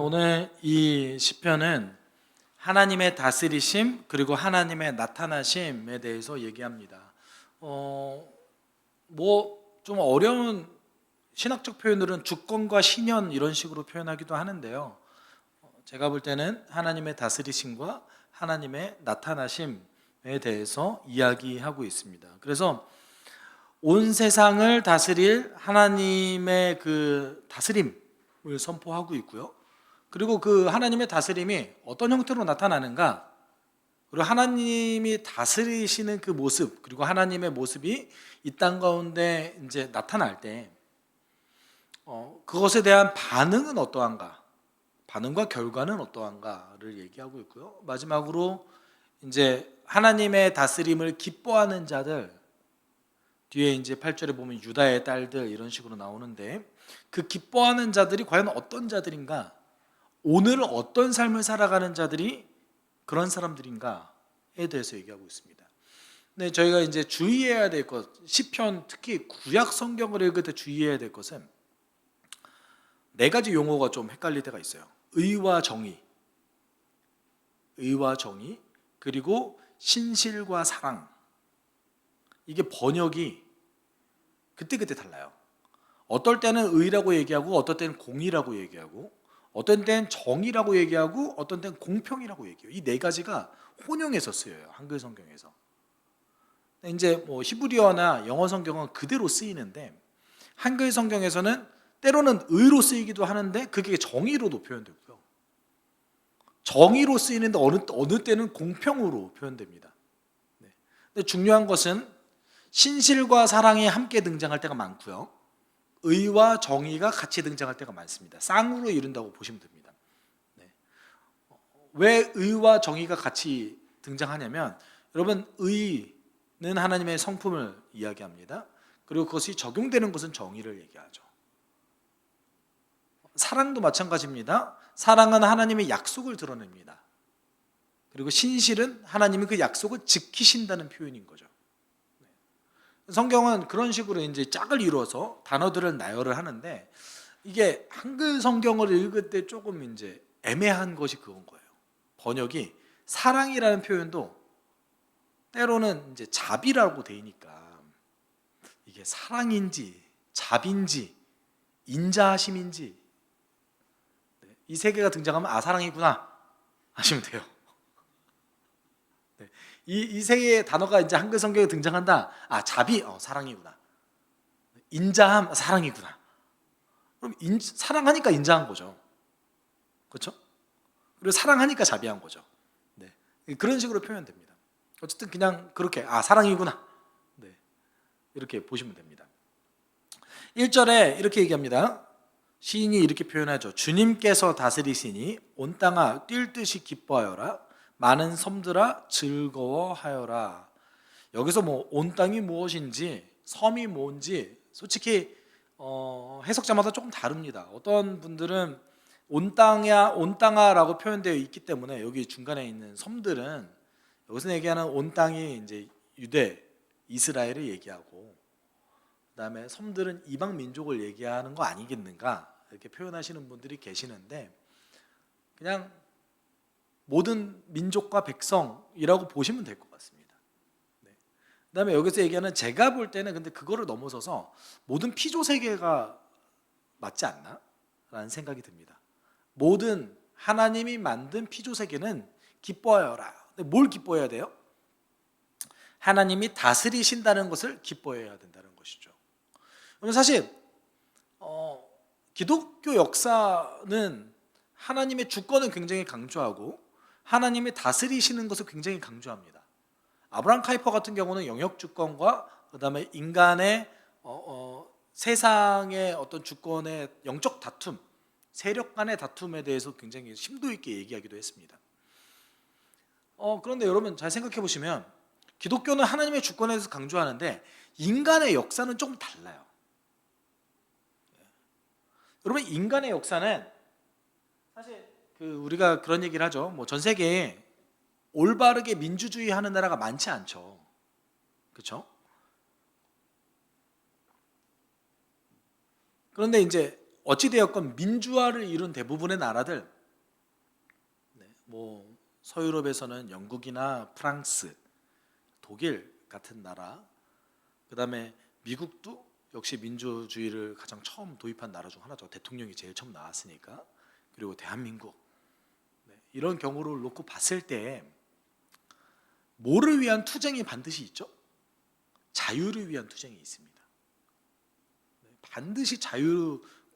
오늘 이 시편은 하나님의 다스리심 그리고 하나님의 나타나심에 대해서 얘기합니다. 좀 어려운 신학적 표현들은 주권과 신현 이런 식으로 표현하기도 하는데요. 제가 볼 때는 하나님의 다스리심과 하나님의 나타나심에 대해서 이야기하고 있습니다. 그래서 온 세상을 다스릴 하나님의 그 다스림을 선포하고 있고요. 그리고 그 하나님의 다스림이 어떤 형태로 나타나는가, 그리고 하나님이 다스리시는 그 모습, 그리고 하나님의 모습이 이 땅 가운데 이제 나타날 때 그것에 대한 반응은 어떠한가, 반응과 결과는 어떠한가를 얘기하고 있고요. 마지막으로 이제 하나님의 다스림을 기뻐하는 자들, 뒤에 이제 8절에 보면 유다의 딸들 이런 식으로 나오는데, 그 기뻐하는 자들이 과연 어떤 자들인가, 오늘 어떤 삶을 살아가는 자들이 그런 사람들인가에 대해서 얘기하고 있습니다. 근데 저희가 이제 주의해야 될 것, 시편 특히 구약 성경을 읽을 때 주의해야 될 것은 네 가지 용어가 좀 헷갈릴 때가 있어요. 의와 정의, 그리고 신실과 사랑. 이게 번역이 그때그때 달라요. 어떨 때는 의라고 얘기하고, 어떨 때는 공의라고 얘기하고, 어떤 때는 정의라고 얘기하고, 어떤 때는 공평이라고 얘기해요. 이 네 가지가 혼용해서 쓰여요, 한글 성경에서. 이제 뭐 히브리어나 영어 성경은 그대로 쓰이는데, 한글 성경에서는 때로는 의로 쓰이기도 하는데 그게 정의로도 표현되고요. 정의로 쓰이는데 어느 때는 공평으로 표현됩니다. 근데 중요한 것은 신실과 사랑이 함께 등장할 때가 많고요, 의와 정의가 같이 등장할 때가 많습니다. 쌍으로 이룬다고 보시면 됩니다. 왜 의와 정의가 같이 등장하냐면, 여러분, 의는 하나님의 성품을 이야기합니다. 그리고 그것이 적용되는 것은 정의를 얘기하죠. 사랑도 마찬가지입니다. 사랑은 하나님의 약속을 드러냅니다. 그리고 신실은 하나님이 그 약속을 지키신다는 표현인 거죠. 성경은 그런 식으로 이제 짝을 이루어서 단어들을 나열을 하는데, 이게 한글 성경을 읽을 때 조금 이제 애매한 것이 그건 거예요. 번역이 사랑이라는 표현도 때로는 이제 자비라고 되니까 이게 사랑인지 자비인지 인자하심인지, 이 세 개가 등장하면 사랑이구나 하시면 돼요. 이 세 개의 단어가 이제 한글 성경에 등장한다. 자비, 사랑이구나. 인자함, 사랑이구나. 그럼 사랑하니까 인자한 거죠. 그렇죠? 그리고 사랑하니까 자비한 거죠. 그런 식으로 표현됩니다. 어쨌든 그냥 그렇게 사랑이구나, 이렇게 보시면 됩니다. 1절에 이렇게 얘기합니다. 시인이 이렇게 표현하죠. 주님께서 다스리시니 온 땅아 뛸 듯이 기뻐하여라. 많은 섬들아 즐거워하여라. 여기서 뭐 온 땅이 무엇인지, 섬이 뭔지 솔직히 해석자마다 조금 다릅니다. 어떤 분들은 온 땅아라고 표현되어 있기 때문에 여기 중간에 있는 섬들은, 여기서 얘기하는 온 땅이 이제 유대, 이스라엘을 얘기하고, 그다음에 섬들은 이방 민족을 얘기하는 거 아니겠는가, 이렇게 표현하시는 분들이 계시는데, 그냥 모든 민족과 백성이라고 보시면 될 것 같습니다. 그다음에 여기서 얘기하는, 제가 볼 때는 근데 그거를 넘어서서 모든 피조 세계가 맞지 않나? 라는 생각이 듭니다. 모든 하나님이 만든 피조 세계는 기뻐하여라. 근데 뭘 기뻐해야 돼요? 하나님이 다스리신다는 것을 기뻐해야 된다는 것이죠. 그러면 사실 기독교 역사는 하나님의 주권을 굉장히 강조하고 하나님이 다스리시는 것을 굉장히 강조합니다. 아브라함 카이퍼 같은 경우는 영역 주권과 그다음에 인간의 세상의 어떤 주권의 영적 다툼, 세력 간의 다툼에 대해서 굉장히 심도 있게 얘기하기도 했습니다. 그런데 여러분 잘 생각해 보시면, 기독교는 하나님의 주권에 대해서 강조하는데 인간의 역사는 조금 달라요. 여러분, 인간의 역사는 사실 우리가 그런 얘기를 하죠. 뭐 전 세계에 올바르게 민주주의 하는 나라가 많지 않죠. 그렇죠? 그런데 이제 어찌되었건 민주화를 이룬 대부분의 나라들, 뭐 서유럽에서는 영국이나 프랑스, 독일 같은 나라, 그 다음에 미국도 역시 민주주의를 가장 처음 도입한 나라 중 하나죠. 대통령이 제일 처음 나왔으니까. 그리고 대한민국, 이런 경우를 놓고 봤을 때 뭐를 위한 투쟁이 반드시 있죠? 자유를 위한 투쟁이 있습니다. 반드시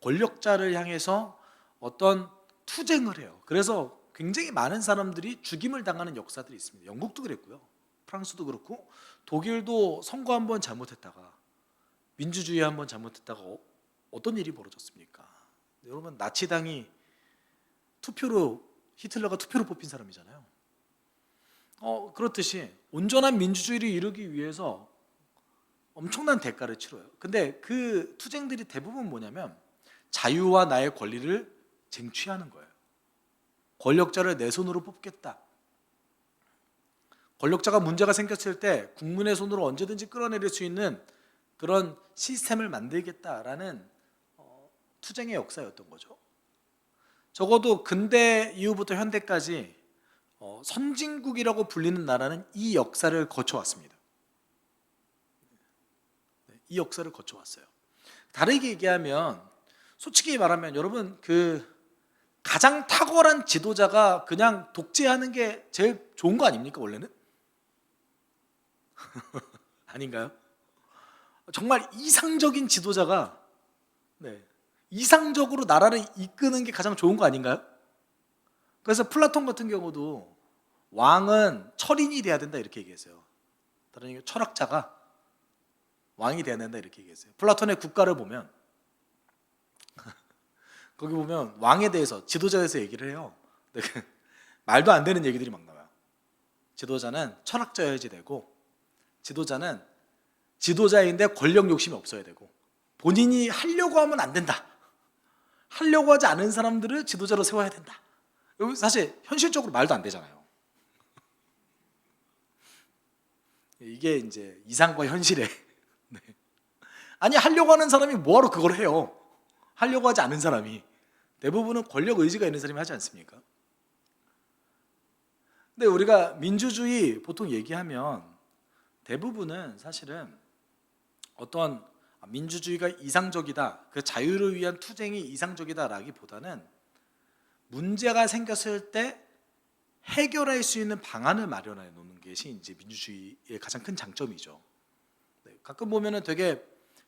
권력자를 향해서 어떤 투쟁을 해요. 그래서 굉장히 많은 사람들이 죽임을 당하는 역사들이 있습니다. 영국도 그랬고요, 프랑스도 그렇고, 독일도 선거 한번 잘못했다가, 민주주의 한번 잘못했다가 어떤 일이 벌어졌습니까? 여러분, 나치당이 히틀러가 투표로 뽑힌 사람이잖아요. 그렇듯이 온전한 민주주의를 이루기 위해서 엄청난 대가를 치러요. 근데 그 투쟁들이 대부분 뭐냐면 자유와 나의 권리를 쟁취하는 거예요. 권력자를 내 손으로 뽑겠다. 권력자가 문제가 생겼을 때 국민의 손으로 언제든지 끌어내릴 수 있는 그런 시스템을 만들겠다라는 투쟁의 역사였던 거죠. 적어도 근대 이후부터 현대까지 선진국이라고 불리는 나라는 이 역사를 거쳐왔습니다. 이 역사를 거쳐왔어요. 다르게 얘기하면, 솔직히 말하면 여러분, 가장 탁월한 지도자가 그냥 독재하는 게 제일 좋은 거 아닙니까, 원래는? 아닌가요? 정말 이상적인 지도자가 이상적으로 나라를 이끄는 게 가장 좋은 거 아닌가요? 그래서 플라톤 같은 경우도 왕은 철인이 돼야 된다 이렇게 얘기했어요. 다른 얘기, 철학자가 왕이 돼야 된다 이렇게 얘기했어요. 플라톤의 국가를 보면 거기 보면 왕에 대해서, 지도자에 대해서 얘기를 해요. 말도 안 되는 얘기들이 막 나와요. 지도자는 철학자여야지 되고, 지도자는 지도자인데 권력 욕심이 없어야 되고, 본인이 하려고 하면 안 된다. 하려고 하지 않은 사람들을 지도자로 세워야 된다. 사실 현실적으로 말도 안 되잖아요. 이게 이제 이상과 현실의 아니, 하려고 하는 사람이 뭐하러 그걸 해요? 하려고 하지 않은 사람이, 대부분은 권력 의지가 있는 사람이 하지 않습니까? 근데 우리가 민주주의 보통 얘기하면 대부분은 사실은 어떤 민주주의가 이상적이다, 그 자유를 위한 투쟁이 이상적이다라기보다는 문제가 생겼을 때 해결할 수 있는 방안을 마련해 놓는 것이 이제 민주주의의 가장 큰 장점이죠. 가끔 보면은 되게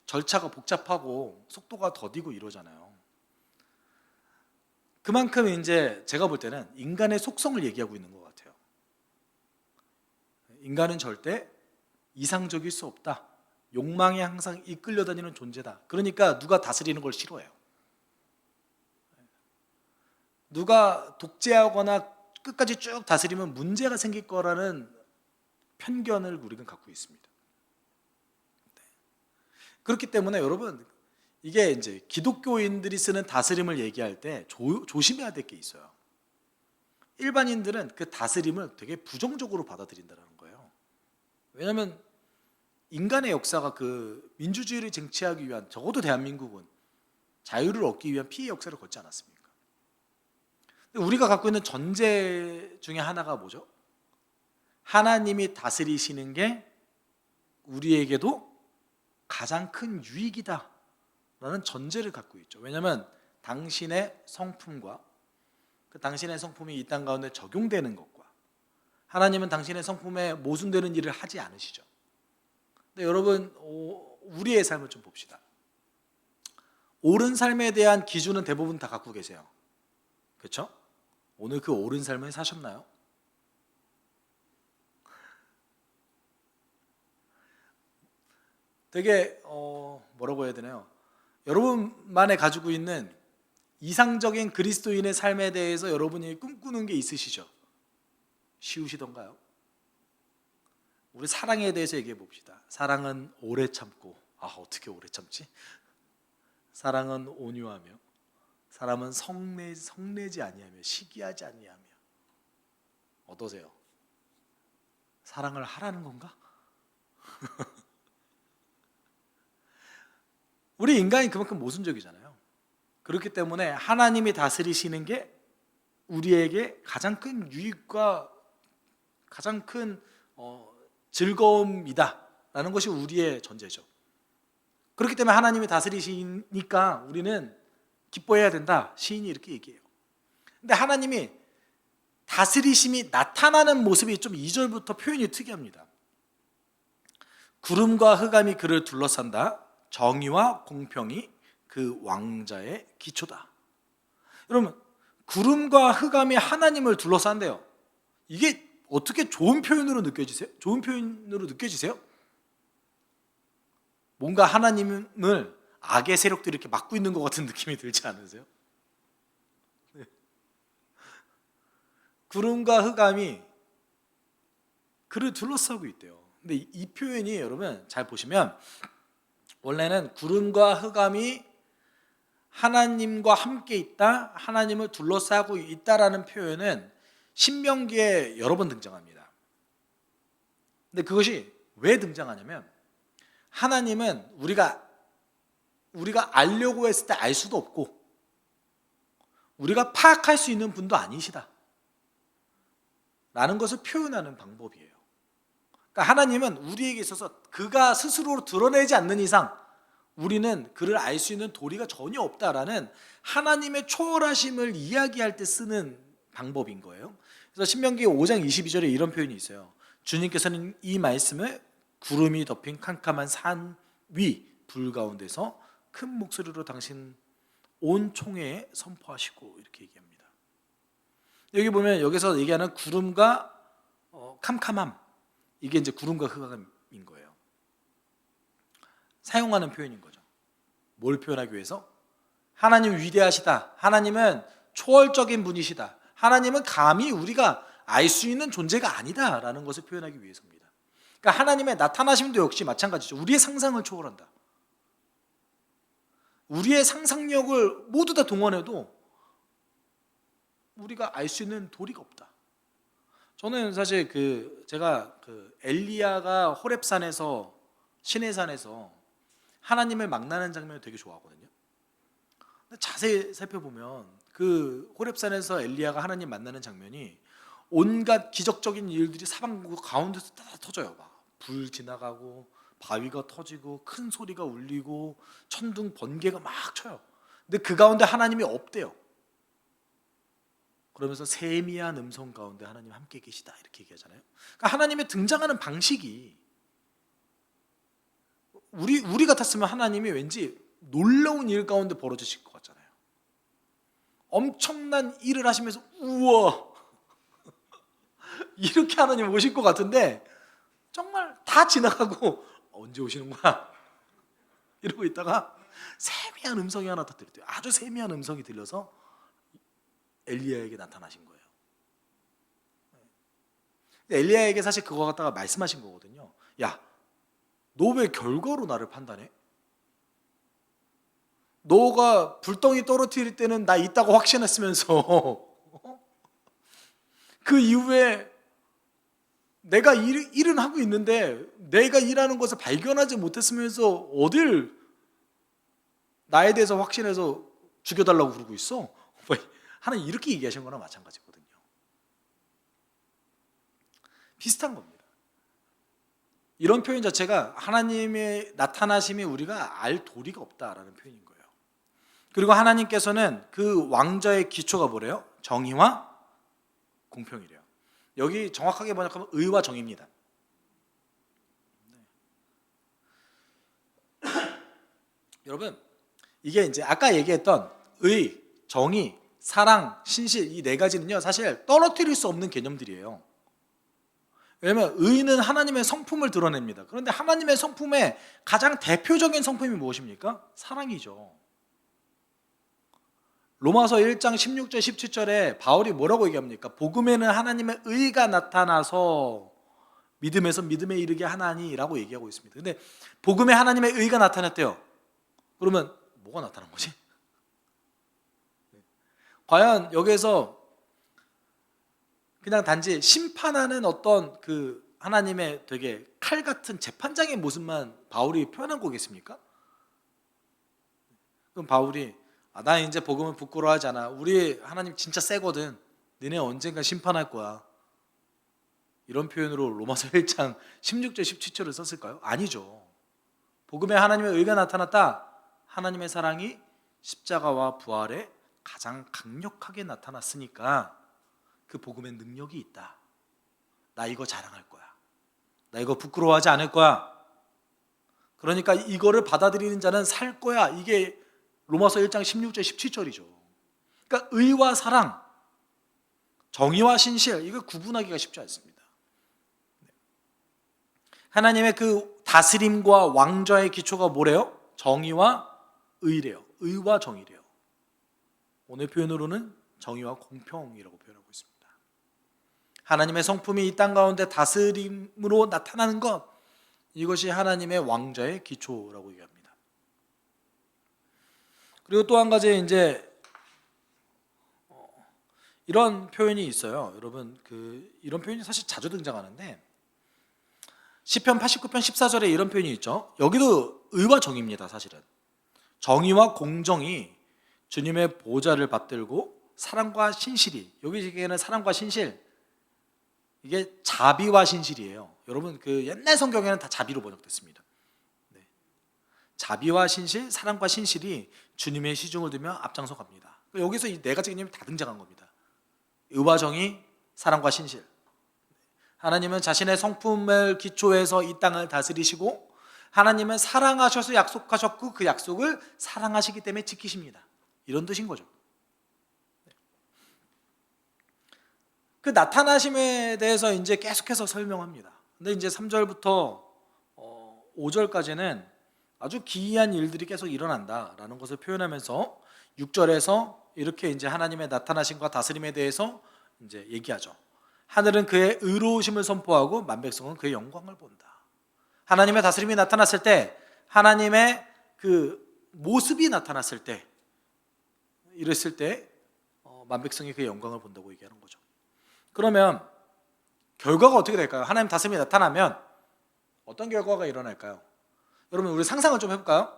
절차가 복잡하고 속도가 더디고 이러잖아요. 그만큼 이제 제가 볼 때는 인간의 속성을 얘기하고 있는 것 같아요. 인간은 절대 이상적일 수 없다. 욕망에 항상 이끌려 다니는 존재다. 그러니까 누가 다스리는 걸 싫어해요. 누가 독재하거나 끝까지 쭉 다스리면 문제가 생길 거라는 편견을 우리는 갖고 있습니다. 그렇기 때문에 여러분, 이게 이제 기독교인들이 쓰는 다스림을 얘기할 때 조심해야 될 게 있어요. 일반인들은 그 다스림을 되게 부정적으로 받아들인다는 거예요. 왜냐하면 인간의 역사가 그 민주주의를 쟁취하기 위한, 적어도 대한민국은 자유를 얻기 위한 피해 역사를 걷지 않았습니까? 근데 우리가 갖고 있는 전제 중에 하나가 뭐죠? 하나님이 다스리시는 게 우리에게도 가장 큰 유익이다 라는 전제를 갖고 있죠. 왜냐하면 당신의 성품과 그 당신의 성품이 이 땅 가운데 적용되는 것과, 하나님은 당신의 성품에 모순되는 일을 하지 않으시죠. 근데 여러분, 우리의 삶을 좀 봅시다. 옳은 삶에 대한 기준은 대부분 다 갖고 계세요. 그렇죠? 오늘 그 옳은 삶을 사셨나요? 되게 뭐라고 해야 되나요? 여러분만의 가지고 있는 이상적인 그리스도인의 삶에 대해서 여러분이 꿈꾸는 게 있으시죠? 쉬우시던가요? 우리 사랑에 대해서 얘기해 봅시다. 사랑은 오래 참고, 어떻게 오래 참지? 사랑은 온유하며, 사람은 성내지 아니하며, 시기하지 아니하며. 어떠세요? 사랑을 하라는 건가? 우리 인간이 그만큼 모순적이잖아요. 그렇기 때문에 하나님이 다스리시는 게 우리에게 가장 큰 유익과 가장 큰 즐거움이다라는 것이 우리의 전제죠. 그렇기 때문에 하나님이 다스리시니까 우리는 기뻐해야 된다. 시인이 이렇게 얘기해요. 근데 하나님이 다스리심이 나타나는 모습이 좀 2절부터 표현이 특이합니다. 구름과 흑암이 그를 둘러싼다. 정의와 공평이 그 왕자의 기초다. 여러분, 구름과 흑암이 하나님을 둘러싼대요. 이게 어떻게 좋은 표현으로 느껴지세요? 좋은 표현으로 느껴지세요? 뭔가 하나님을 악의 세력들이 이렇게 막고 있는 것 같은 느낌이 들지 않으세요? 네. 구름과 흑암이 그를 둘러싸고 있대요. 근데 이 표현이 여러분 잘 보시면 원래는 구름과 흑암이 하나님과 함께 있다, 하나님을 둘러싸고 있다라는 표현은 신명기에 여러 번 등장합니다. 근데 그것이 왜 등장하냐면 하나님은 우리가 알려고 했을 때 알 수도 없고 우리가 파악할 수 있는 분도 아니시다 라는 것을 표현하는 방법이에요. 그러니까 하나님은 우리에게 있어서 그가 스스로 드러내지 않는 이상 우리는 그를 알 수 있는 도리가 전혀 없다라는 하나님의 초월하심을 이야기할 때 쓰는 방법인 거예요. 그래서 신명기 5장 22절에 이런 표현이 있어요. 주님께서는 이 말씀을 구름이 덮인 캄캄한 산 위 불 가운데서 큰 목소리로 당신 온 총회에 선포하시고 이렇게 얘기합니다. 여기 보면 여기서 얘기하는 구름과 캄캄함, 이게 이제 구름과 흑암인 거예요. 사용하는 표현인 거죠. 뭘 표현하기 위해서? 하나님 위대하시다. 하나님은 초월적인 분이시다. 하나님은 감히 우리가 알 수 있는 존재가 아니다라는 것을 표현하기 위해서입니다. 그러니까 하나님의 나타나심도 역시 마찬가지죠. 우리의 상상을 초월한다. 우리의 상상력을 모두 다 동원해도 우리가 알 수 있는 도리가 없다. 저는 사실 제가 엘리야가 호렙산에서 시내산에서 하나님을 만나는 장면을 되게 좋아하거든요. 근데 자세히 살펴보면 그 호렙산에서 엘리야가 하나님 만나는 장면이 온갖 기적적인 일들이 사방 가운데서 다 터져요. 막 불 지나가고 바위가 터지고 큰 소리가 울리고 천둥 번개가 막 쳐요. 근데 그 가운데 하나님이 없대요. 그러면서 세미한 음성 가운데 하나님 함께 계시다 이렇게 얘기하잖아요. 그러니까 하나님의 등장하는 방식이 우리 같았으면 하나님이 왠지 놀라운 일 가운데 벌어지실 것 같잖아요. 엄청난 일을 하시면서 우와 이렇게 하나님 오실 것 같은데 정말 다 지나가고 언제 오시는 거야? 이러고 있다가 세미한 음성이 하나 터뜨렸대요. 아주 세미한 음성이 들려서 엘리야에게 나타나신 거예요. 엘리야에게 사실 그거 갖다가 말씀하신 거거든요. 야, 너 왜 결과로 나를 판단해? 너가 불덩이 떨어뜨릴 때는 나 있다고 확신했으면서 그 이후에 내가 일은 하고 있는데 내가 일하는 것을 발견하지 못했으면서 어딜 나에 대해서 확신해서 죽여달라고 그러고 있어? 하나님 이렇게 얘기하신 거나 마찬가지거든요. 비슷한 겁니다. 이런 표현 자체가 하나님의 나타나심이 우리가 알 도리가 없다라는 표현인 거예요. 그리고 하나님께서는 그 왕자의 기초가 뭐래요? 정의와 공평이래요. 여기 정확하게 번역하면 의와 정의입니다. 여러분, 이게 이제 아까 얘기했던 의, 정의, 사랑, 신실 이 네 가지는요 사실 떨어뜨릴 수 없는 개념들이에요. 왜냐하면 의는 하나님의 성품을 드러냅니다. 그런데 하나님의 성품의 가장 대표적인 성품이 무엇입니까? 사랑이죠. 로마서 1장 16절 17절에 바울이 뭐라고 얘기합니까? 복음에는 하나님의 의가 나타나서 믿음에서 믿음에 이르게 하나니라고 얘기하고 있습니다. 근데 복음에 하나님의 의가 나타났대요. 그러면 뭐가 나타난 거지? 과연 여기에서 그냥 단지 심판하는 어떤 그 하나님의 되게 칼 같은 재판장의 모습만 바울이 표현한 거겠습니까? 그럼 바울이 나 이제 복음을 부끄러워하지 않아. 우리 하나님 진짜 세거든. 너네 언젠가 심판할 거야. 이런 표현으로 로마서 1장 16절 17절을 썼을까요? 아니죠. 복음에 하나님의 의가 나타났다. 하나님의 사랑이 십자가와 부활에 가장 강력하게 나타났으니까 그 복음의 능력이 있다. 나 이거 자랑할 거야. 나 이거 부끄러워하지 않을 거야. 그러니까 이거를 받아들이는 자는 살 거야. 이게 로마서 1장 16절 17절이죠. 그러니까 의와 사랑, 정의와 신실, 이거 구분하기가 쉽지 않습니다. 하나님의 그 다스림과 왕좌의 기초가 뭐래요? 정의와 의래요. 의와 정의래요. 오늘 표현으로는 정의와 공평이라고 표현하고 있습니다. 하나님의 성품이 이 땅 가운데 다스림으로 나타나는 것, 이것이 하나님의 왕좌의 기초라고 얘기합니다. 그리고 또 한 가지 이제 이런 표현이 있어요. 여러분, 이런 표현이 사실 자주 등장하는데 시편 89편 14절에 이런 표현이 있죠. 여기도 의와 정의입니다. 사실은 정의와 공정이 주님의 보좌를 받들고 사랑과 신실이, 여기 얘기하는 사랑과 신실, 이게 자비와 신실이에요. 여러분, 옛날 성경에는 다 자비로 번역됐습니다. 네. 자비와 신실, 사랑과 신실이 주님의 시중을 두며 앞장서 갑니다. 여기서 이 네 가지 개념이 다 등장한 겁니다. 의와 정의, 사랑과 신실. 하나님은 자신의 성품을 기초해서 이 땅을 다스리시고, 하나님은 사랑하셔서 약속하셨고 그 약속을 사랑하시기 때문에 지키십니다. 이런 뜻인 거죠. 그 나타나심에 대해서 이제 계속해서 설명합니다. 근데 이제 3절부터 5절까지는 아주 기이한 일들이 계속 일어난다라는 것을 표현하면서 6절에서 이렇게 이제 하나님의 나타나심과 다스림에 대해서 이제 얘기하죠. 하늘은 그의 의로우심을 선포하고 만백성은 그의 영광을 본다. 하나님의 다스림이 나타났을 때, 하나님의 그 모습이 나타났을 때, 이랬을 때 만백성이 그의 영광을 본다고 얘기하는 거죠. 그러면 결과가 어떻게 될까요? 하나님 다스림이 나타나면 어떤 결과가 일어날까요? 여러분, 우리 상상을 좀 해볼까요?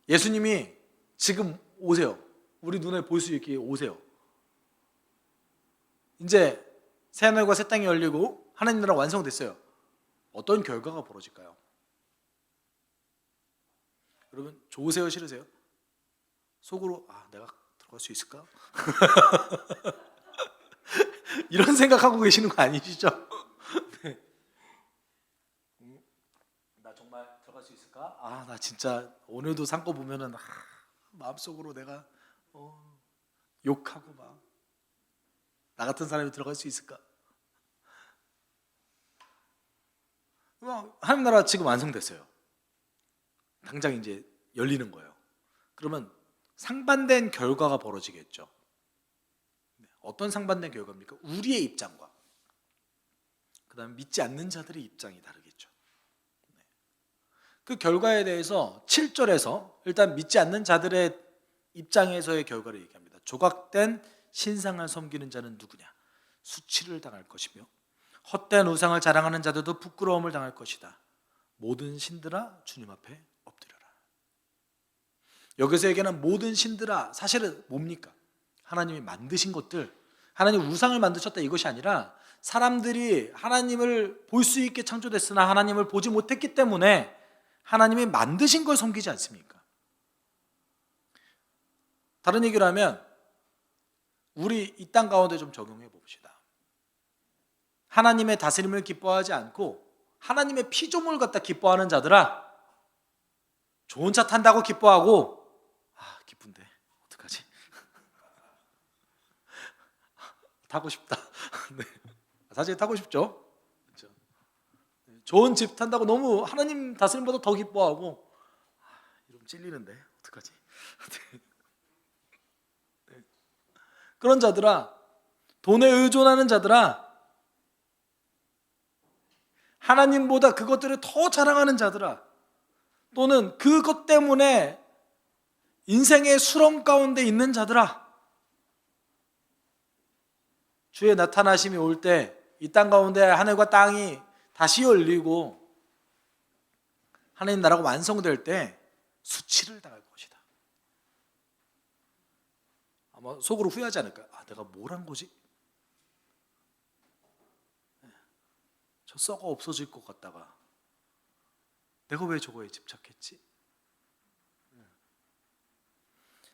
예수님이 지금 오세요. 우리 눈에 볼 수 있게 오세요. 이제 새하늘과 새 땅이 열리고 하나님 나라 완성됐어요. 어떤 결과가 벌어질까요? 여러분, 좋으세요? 싫으세요? 속으로 내가 들어갈 수 있을까? 이런 생각하고 계시는 거 아니시죠? 네. 나 정말 들어갈 수 있을까? 나 진짜 오늘도 산 거 보면은 마음속으로 내가 욕하고 막, 나 같은 사람이 들어갈 수 있을까? 하나님 나라 지금 완성됐어요. 당장 이제 열리는 거예요. 그러면 상반된 결과가 벌어지겠죠. 어떤 상반된 결과입니까? 우리의 입장과 그 다음에 믿지 않는 자들의 입장이 다르겠죠. 그 결과에 대해서 7절에서 일단 믿지 않는 자들의 입장에서의 결과를 얘기합니다. 조각된 신상을 섬기는 자는 누구냐? 수치를 당할 것이며 헛된 우상을 자랑하는 자들도 부끄러움을 당할 것이다. 모든 신들아 주님 앞에 엎드려라. 여기서 얘기하는 모든 신들아, 사실은 뭡니까? 하나님이 만드신 것들, 하나님 우상을 만드셨다 이것이 아니라 사람들이 하나님을 볼 수 있게 창조됐으나 하나님을 보지 못했기 때문에 하나님이 만드신 걸 섬기지 않습니까? 다른 얘기를 하면 우리 이 땅 가운데 좀 적용해 봅시다. 하나님의 다스림을 기뻐하지 않고 하나님의 피조물 갖다 기뻐하는 자들아, 좋은 차 탄다고 기뻐하고 기쁜데 어떡하지? 타고 싶다. 네. 사실 타고 싶죠. 그렇죠? 좋은 집 탄다고 너무 하나님 다스림보다 더 기뻐하고 이러면 찔리는데 어떡하지? 네. 그런 자들아, 돈에 의존하는 자들아, 하나님보다 그것들을 더 자랑하는 자들아, 또는 그것 때문에 인생의 수렁 가운데 있는 자들아, 주의 나타나심이 올 때 이 땅 가운데 하늘과 땅이 다시 열리고 하나님 나라가 완성될 때 수치를 당할 것이다. 아마 속으로 후회하지 않을까요? 아, 내가 뭘 한 거지? 저 썩어 없어질 것 같다가 내가 왜 저거에 집착했지?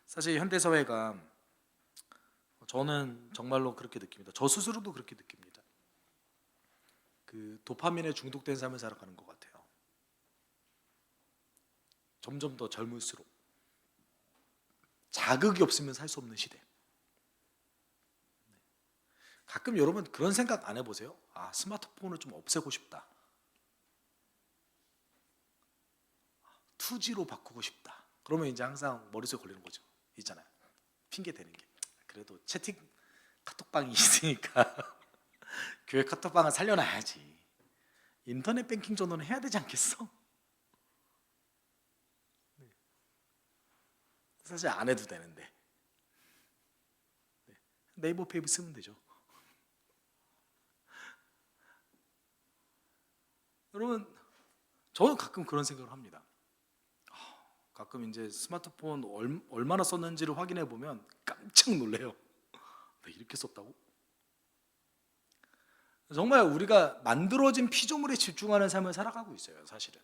사실 현대사회가, 저는 정말로 그렇게 느낍니다. 저 스스로도 그렇게 느낍니다. 그 도파민에 중독된 삶을 살아가는 것 같아요. 점점 더 젊을수록 자극이 없으면 살 수 없는 시대. 가끔 여러분 그런 생각 안 해보세요? 아, 스마트폰을 좀 없애고 싶다. 2G로 바꾸고 싶다. 그러면 이제 항상 머릿속에 걸리는 거죠. 있잖아요. 핑계 대는 게. 그래도 채팅 카톡방이 있으니까 교회 카톡방은 살려놔야지. 인터넷 뱅킹 정도는 해야 되지 않겠어? 사실 안 해도 되는데. 네이버 페이브 쓰면 되죠. 여러분, 저는 가끔 그런 생각을 합니다. 가끔 이제 스마트폰 얼마나 썼는지를 확인해 보면 깜짝 놀래요. 이렇게 썼다고? 정말 우리가 만들어진 피조물에 집중하는 삶을 살아가고 있어요, 사실은.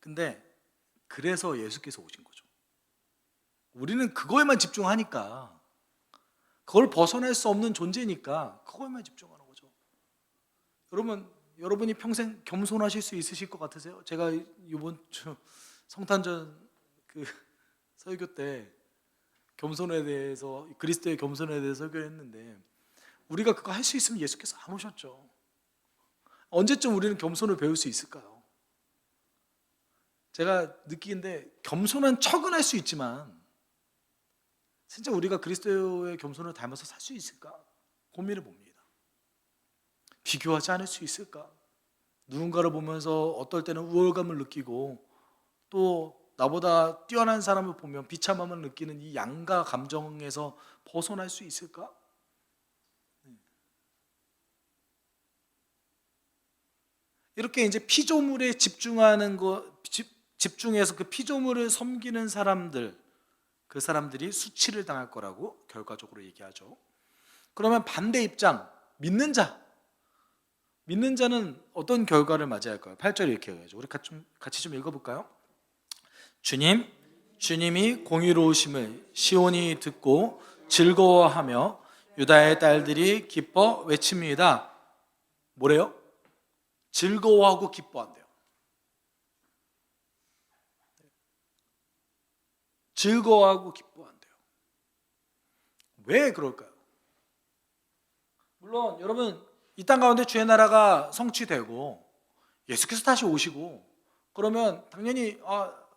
근데 그래서 예수께서 오신 거죠. 우리는 그거에만 집중하니까, 그걸 벗어날 수 없는 존재니까 그거에만 집중하는 거죠. 여러분이 평생 겸손하실 수 있으실 것 같으세요? 제가 이번 주 성탄절 그 설교 때 겸손에 대해서, 그리스도의 겸손에 대해서 설교를 했는데, 우리가 그거 할 수 있으면 예수께서 안 오셨죠. 언제쯤 우리는 겸손을 배울 수 있을까요? 제가 느끼는데 겸손한 척은 할 수 있지만 진짜 우리가 그리스도의 겸손을 닮아서 살 수 있을까 고민해 봅니다. 비교하지 않을 수 있을까? 누군가를 보면서 어떨 때는 우월감을 느끼고, 또 나보다 뛰어난 사람을 보면 비참함을 느끼는 이 양가 감정에서 벗어날 수 있을까? 이렇게 이제 피조물에 집중하는 집중해서 그 피조물을 섬기는 사람들, 그 사람들이 수치를 당할 거라고 결과적으로 얘기하죠. 그러면 반대 입장, 믿는 자는 어떤 결과를 맞이할까요? 8절 이렇게 해야죠. 우리 같이 좀 읽어볼까요? 주님이 공의로우심을 시온이 듣고 즐거워하며 유다의 딸들이 기뻐 외칩니다. 뭐래요? 즐거워하고 기뻐한대요. 즐거워하고 기뻐한대요. 왜 그럴까요? 물론 여러분, 이 땅 가운데 주의 나라가 성취되고 예수께서 다시 오시고 그러면 당연히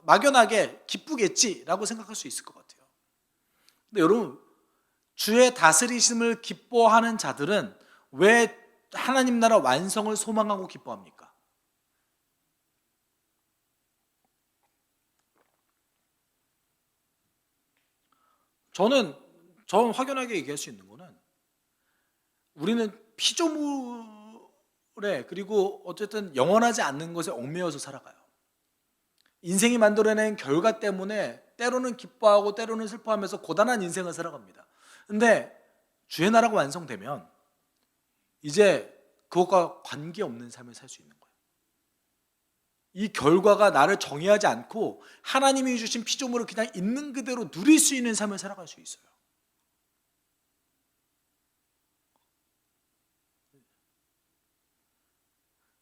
막연하게 기쁘겠지라고 생각할 수 있을 것 같아요. 근데 여러분, 주의 다스리심을 기뻐하는 자들은 왜 하나님 나라 완성을 소망하고 기뻐합니까? 저는 확연하게 얘기할 수 있는 거는, 우리는 피조물에, 그리고 어쨌든 영원하지 않는 것에 얽매여서 살아가요. 인생이 만들어낸 결과 때문에 때로는 기뻐하고 때로는 슬퍼하면서 고단한 인생을 살아갑니다. 근데 주의 나라가 완성되면 이제 그것과 관계없는 삶을 살 수 있는 거예요. 이 결과가 나를 정의하지 않고 하나님이 주신 피조물을 그냥 있는 그대로 누릴 수 있는 삶을 살아갈 수 있어요.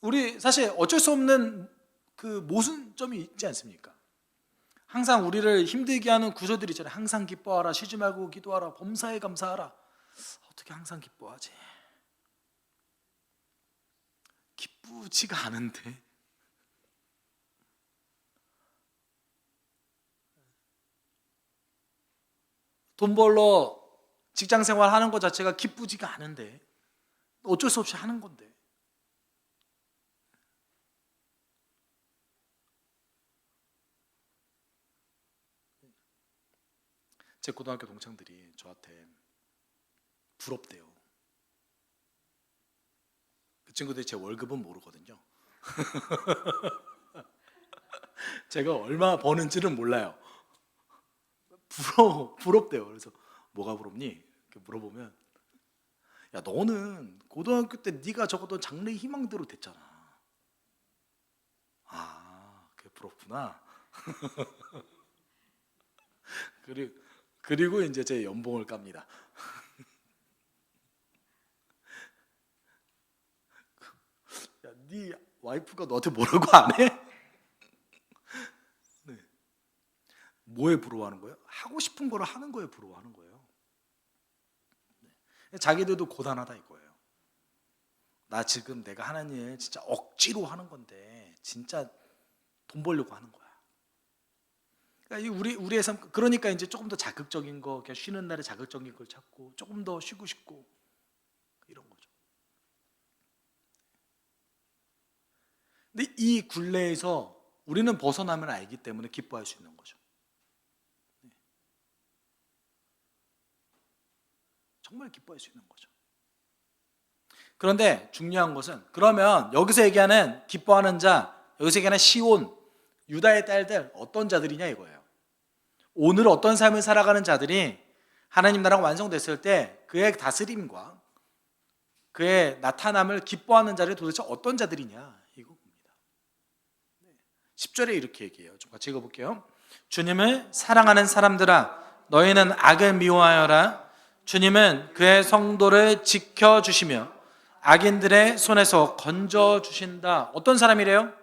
우리 사실 어쩔 수 없는 그 모순점이 있지 않습니까? 항상 우리를 힘들게 하는 구조들이 있잖아요. 항상 기뻐하라, 쉬지 말고 기도하라, 범사에 감사하라. 어떻게 항상 기뻐하지? 기쁘지가 않은데. 돈 벌러 직장 생활 하는 것 자체가 기쁘지가 않은데 어쩔 수 없이 하는 건데. 제 고등학교 동창들이 저한테 부럽대요. 그 친구들이 제 월급은 모르거든요. 제가 얼마 버는지는 몰라요. 부럽대요. 그래서 뭐가 부럽니? 이렇게 물어보면, 야 너는 고등학교 때 네가 적어도 장래 희망대로 됐잖아. 아, 그게 부럽구나. 그리고 이제 제 연봉을 깝니다. 야, 네 와이프가 너한테 뭐라고 안 해? 네. 뭐에 부러워하는 거예요? 하고 싶은 거를 하는 거에 부러워하는 거예요. 자기들도 고단하다 이거예요. 나 지금 내가 하는 일 진짜 억지로 하는 건데 진짜 돈 벌려고 하는 거야. 그러니까 우리의 삶, 그러니까 이제 조금 더 자극적인 거, 그냥 쉬는 날에 자극적인 걸 찾고 조금 더 쉬고 싶고 이런 거죠. 근데 이 굴레에서 우리는 벗어나면 알기 때문에 기뻐할 수 있는 거죠. 정말 기뻐할 수 있는 거죠. 그런데 중요한 것은, 그러면 여기서 얘기하는 기뻐하는 자, 여기서 얘기하는 시온, 유다의 딸들 어떤 자들이냐 이거예요. 오늘 어떤 삶을 살아가는 자들이 하나님 나라가 완성됐을 때 그의 다스림과 그의 나타남을 기뻐하는 자들이 도대체 어떤 자들이냐 이겁니다. 10절에 이렇게 얘기해요. 좀 같이 읽어볼게요. 주님을 사랑하는 사람들아, 너희는 악을 미워하여라. 주님은 그의 성도를 지켜주시며 악인들의 손에서 건져주신다. 어떤 사람이래요?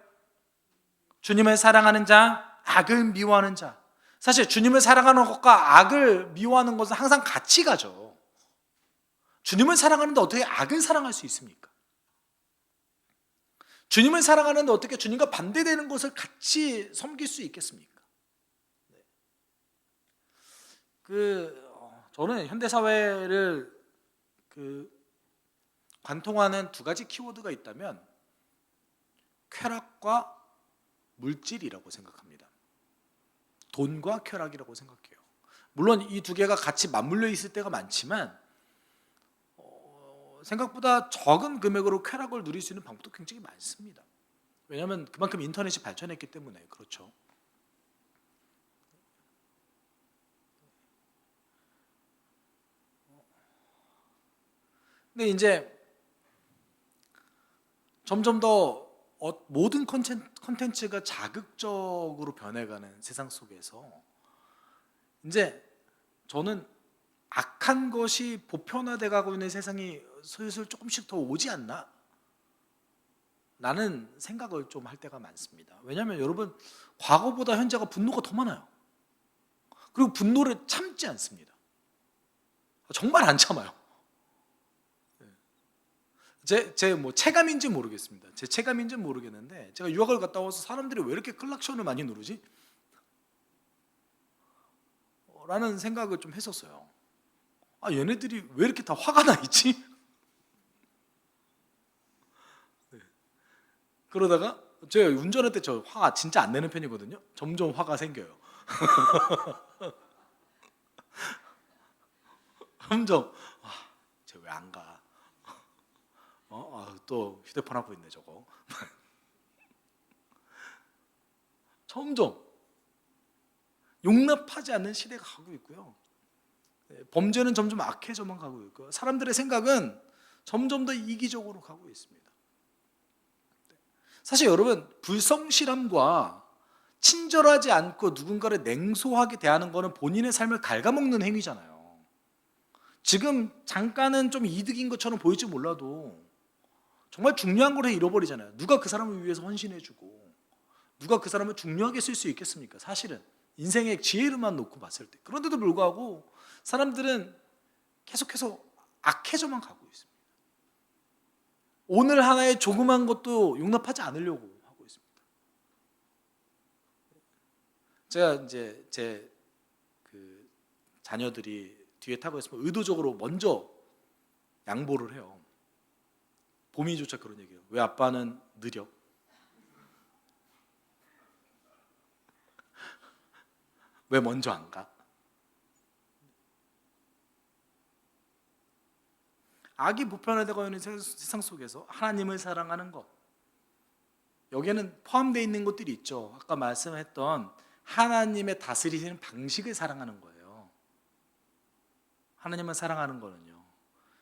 주님을 사랑하는 자, 악을 미워하는 자. 사실 주님을 사랑하는 것과 악을 미워하는 것은 항상 같이 가죠. 주님을 사랑하는데 어떻게 악을 사랑할 수 있습니까? 주님을 사랑하는데 어떻게 주님과 반대되는 것을 같이 섬길 수 있겠습니까? 저는 현대 사회를 관통하는 두 가지 키워드가 있다면 쾌락과 물질이라고 생각합니다. 돈과 쾌락이라고 생각해요. 물론 이 두 개가 같이 맞물려 있을 때가 많지만 생각보다 적은 금액으로 쾌락을 누릴 수 있는 방법도 굉장히 많습니다. 왜냐하면 그만큼 인터넷이 발전했기 때문에 그렇죠. 근데 이제 점점 더 모든 컨텐츠가 자극적으로 변해가는 세상 속에서 이제 저는 악한 것이 보편화돼 가고 있는 세상이 슬슬 조금씩 더 오지 않나? 라는 생각을 좀 할 때가 많습니다. 왜냐하면 여러분, 과거보다 현재가 분노가 더 많아요. 그리고 분노를 참지 않습니다. 정말 안 참아요. 제 체감인지 모르겠습니다. 제 체감인지 모르겠는데 제가 유학을 갔다 와서 사람들이 왜 이렇게 클락션을 많이 누르지? 라는 생각을 좀 했었어요. 아, 얘네들이 왜 이렇게 다 화가 나 있지? 네. 그러다가 제가 운전할 때 저 화 진짜 안 내는 편이거든요. 점점 화가 생겨요. 점점 쟤 왜 안 가? 또 휴대폰 하고 있네 저거. 점점 용납하지 않는 시대가 가고 있고요. 범죄는 점점 악해져만 가고 있고요. 사람들의 생각은 점점 더 이기적으로 가고 있습니다. 사실 여러분, 불성실함과 친절하지 않고 누군가를 냉소하게 대하는 것은 본인의 삶을 갉아먹는 행위잖아요. 지금 잠깐은 좀 이득인 것처럼 보일지 몰라도 정말 중요한 걸 잃어버리잖아요. 누가 그 사람을 위해서 헌신해주고 누가 그 사람을 중요하게 쓸 수 있겠습니까? 사실은 인생의 지혜를만 놓고 봤을 때. 그런데도 불구하고 사람들은 계속해서 악해져만 가고 있습니다. 오늘 하나의 조그만 것도 용납하지 않으려고 하고 있습니다. 제가 이제 제 자녀들이 뒤에 타고 있으면 의도적으로 먼저 양보를 해요. 보미조차 그런 얘기해요. 왜 아빠는 느려? 왜 먼저 안 가? 악이 보편화되고 있는 세상 속에서 하나님을 사랑하는 것, 여기에는 포함되어 있는 것들이 있죠. 아까 말씀했던 하나님의 다스리시는 방식을 사랑하는 거예요. 하나님을 사랑하는 거는요,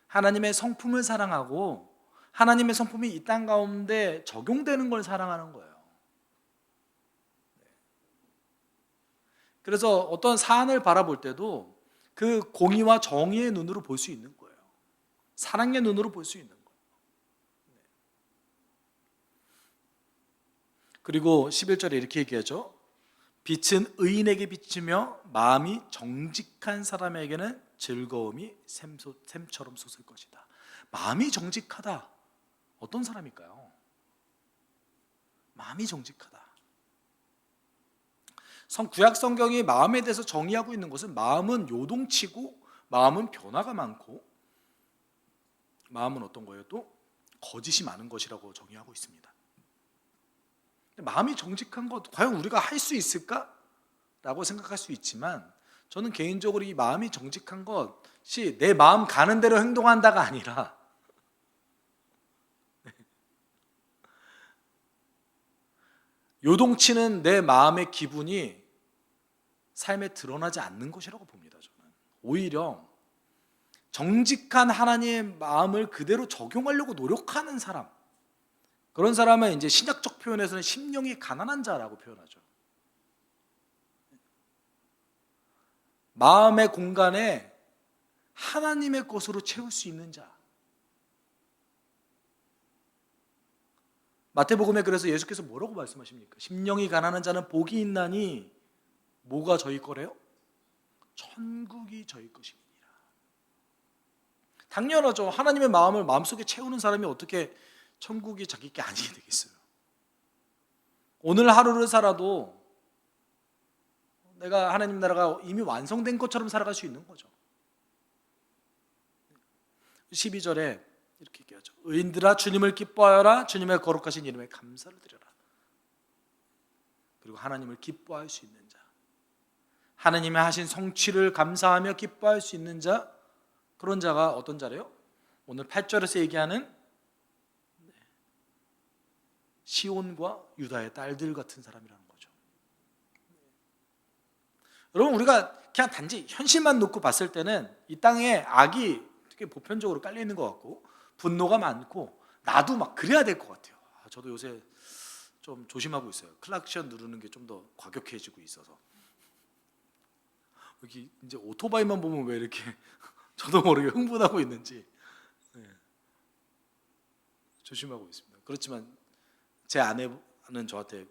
하나님의 성품을 사랑하고 하나님의 성품이 이 땅 가운데 적용되는 걸 사랑하는 거예요. 그래서 어떤 사안을 바라볼 때도 그 공의와 정의의 눈으로 볼 수 있는 거예요. 사랑의 눈으로 볼 수 있는 거예요. 그리고 11절에 이렇게 얘기하죠. 빛은 의인에게 비치며 마음이 정직한 사람에게는 즐거움이 샘처럼 솟을 것이다. 마음이 정직하다. 어떤 사람일까요? 마음이 정직하다. 구약 성경이 마음에 대해서 정의하고 있는 것은 마음은 요동치고 마음은 변화가 많고 마음은 어떤 거예요? 또 거짓이 많은 것이라고 정의하고 있습니다. 마음이 정직한 것 과연 우리가 할 수 있을까? 라고 생각할 수 있지만 저는 개인적으로 이 마음이 정직한 것이 내 마음 가는 대로 행동한다가 아니라 요동치는 내 마음의 기분이 삶에 드러나지 않는 것이라고 봅니다. 저는 오히려 정직한 하나님의 마음을 그대로 적용하려고 노력하는 사람, 그런 사람은 이제 신약적 표현에서는 심령이 가난한 자라고 표현하죠. 마음의 공간에 하나님의 것으로 채울 수 있는 자. 마태복음에 그래서 예수께서 뭐라고 말씀하십니까? 심령이 가난한 자는 복이 있나니 뭐가 저희 거래요? 천국이 저희 것입니다. 당연하죠. 하나님의 마음을 마음속에 채우는 사람이 어떻게 천국이 자기 게 아니게 되겠어요. 오늘 하루를 살아도 내가 하나님 나라가 이미 완성된 것처럼 살아갈 수 있는 거죠. 12절에 이렇게 얘기하죠. 의인들아 주님을 기뻐하여라. 주님의 거룩하신 이름에 감사를 드려라. 그리고 하나님을 기뻐할 수 있는 자, 하나님의 하신 성취를 감사하며 기뻐할 수 있는 자, 그런 자가 어떤 자래요? 오늘 8절에서 얘기하는 시온과 유다의 딸들 같은 사람이라는 거죠. 여러분, 우리가 그냥 단지 현실만 놓고 봤을 때는 이 땅에 악이 되게 보편적으로 깔려 있는 것 같고 분노가 많고 나도 막 그래야 될 것 같아요. 저도 요새 좀 조심하고 있어요. 클락션 누르는 게 좀 더 과격해지고 있어서. 여기 이제 오토바이만 보면 왜 이렇게 저도 모르게 흥분하고 있는지 조심하고 있습니다. 그렇지만 제 아내는 저한테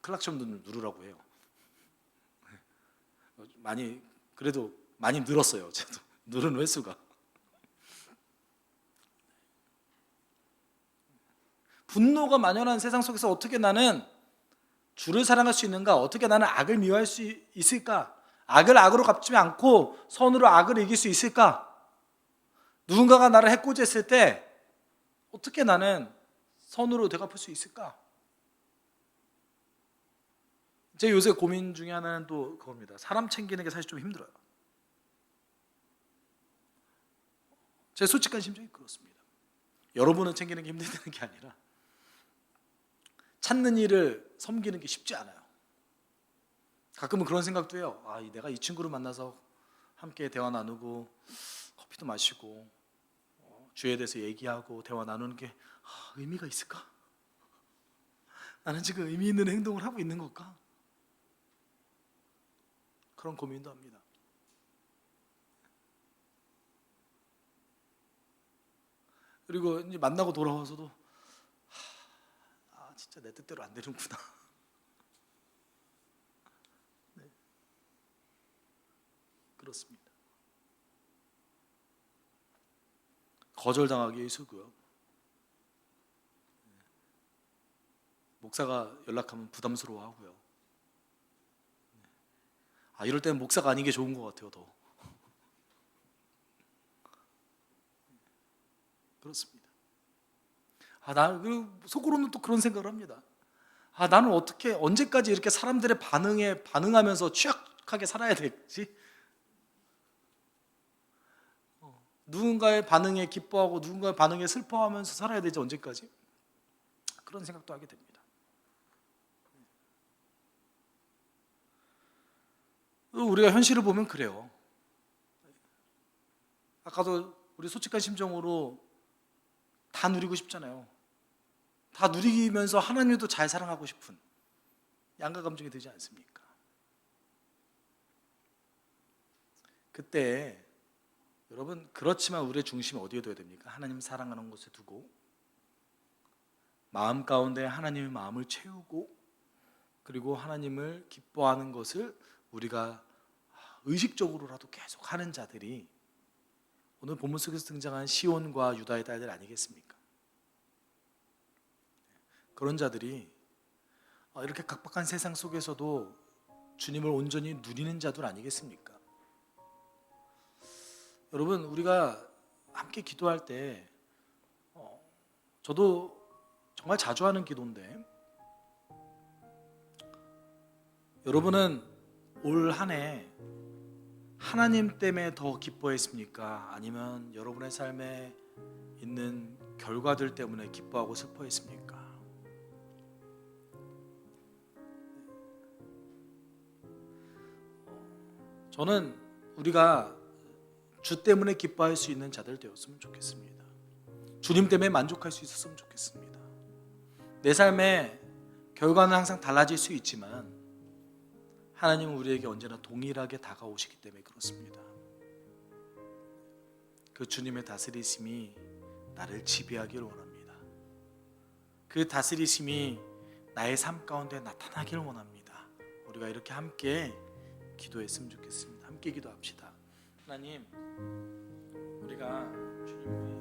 클락션 누르라고 해요. 많이 그래도 많이 늘었어요. 저도 누르는 횟수가. 분노가 만연한 세상 속에서 어떻게 나는 주를 사랑할 수 있는가? 어떻게 나는 악을 미워할 수 있을까? 악을 악으로 갚지 않고 선으로 악을 이길 수 있을까? 누군가가 나를 해코지했을 때 어떻게 나는 선으로 되갚을 수 있을까? 제 요새 고민 중에 하나는 또 그겁니다. 사람 챙기는 게 사실 좀 힘들어요. 제 솔직한 심정이 그렇습니다. 여러분은 챙기는 게 힘들다는 게 아니라 찾는 일을 섬기는 게 쉽지 않아요. 가끔은 그런 생각도 해요. 내가 이 친구를 만나서 함께 대화 나누고 커피도 마시고 주에 대해서 얘기하고 대화 나누는 게 의미가 있을까? 나는 지금 의미 있는 행동을 하고 있는 걸까? 그런 고민도 합니다. 그리고 이제 만나고 돌아와서도 진짜 내 뜻대로 안 되는구나. 네. 그렇습니다. 거절당하기 일쑤고요. 목사가 연락하면 부담스러워하고요. 이럴 때는 목사가 아닌 게 좋은 것 같아요. 더 그렇습니다. 나는 속으로는 또 그런 생각을 합니다. 나는 어떻게 언제까지 이렇게 사람들의 반응에 반응하면서 취약하게 살아야 되지? 누군가의 반응에 기뻐하고 누군가의 반응에 슬퍼하면서 살아야 되지 언제까지? 그런 생각도 하게 됩니다. 우리가 현실을 보면 그래요. 아까도 우리 솔직한 심정으로 다 누리고 싶잖아요. 다 누리면서 하나님도 잘 사랑하고 싶은 양가 감정이 되지 않습니까? 그때 여러분, 그렇지만 우리의 중심이 어디에 둬야 됩니까? 하나님 사랑하는 곳에 두고 마음 가운데 하나님의 마음을 채우고, 그리고 하나님을 기뻐하는 것을 우리가 의식적으로라도 계속 하는 자들이 오늘 본문 속에서 등장한 시온과 유다의 딸들 아니겠습니까? 그런 자들이 이렇게 각박한 세상 속에서도 주님을 온전히 누리는 자들 아니겠습니까? 여러분, 우리가 함께 기도할 때 저도 정말 자주 하는 기도인데, 여러분은 올 한 해 하나님 때문에 더 기뻐했습니까? 아니면 여러분의 삶에 있는 결과들 때문에 기뻐하고 슬퍼했습니까? 저는 우리가 주 때문에 기뻐할 수 있는 자들 되었으면 좋겠습니다. 주님 때문에 만족할 수 있었으면 좋겠습니다. 내 삶의 결과는 항상 달라질 수 있지만 하나님은 우리에게 언제나 동일하게 다가오시기 때문에 그렇습니다. 그 주님의 다스리심이 나를 지배하기를 원합니다. 그 다스리심이 나의 삶 가운데 나타나기를 원합니다. 우리가 이렇게 함께 기도했으면 좋겠습니다. 함께 기도합시다. 하나님, 우리가 주님의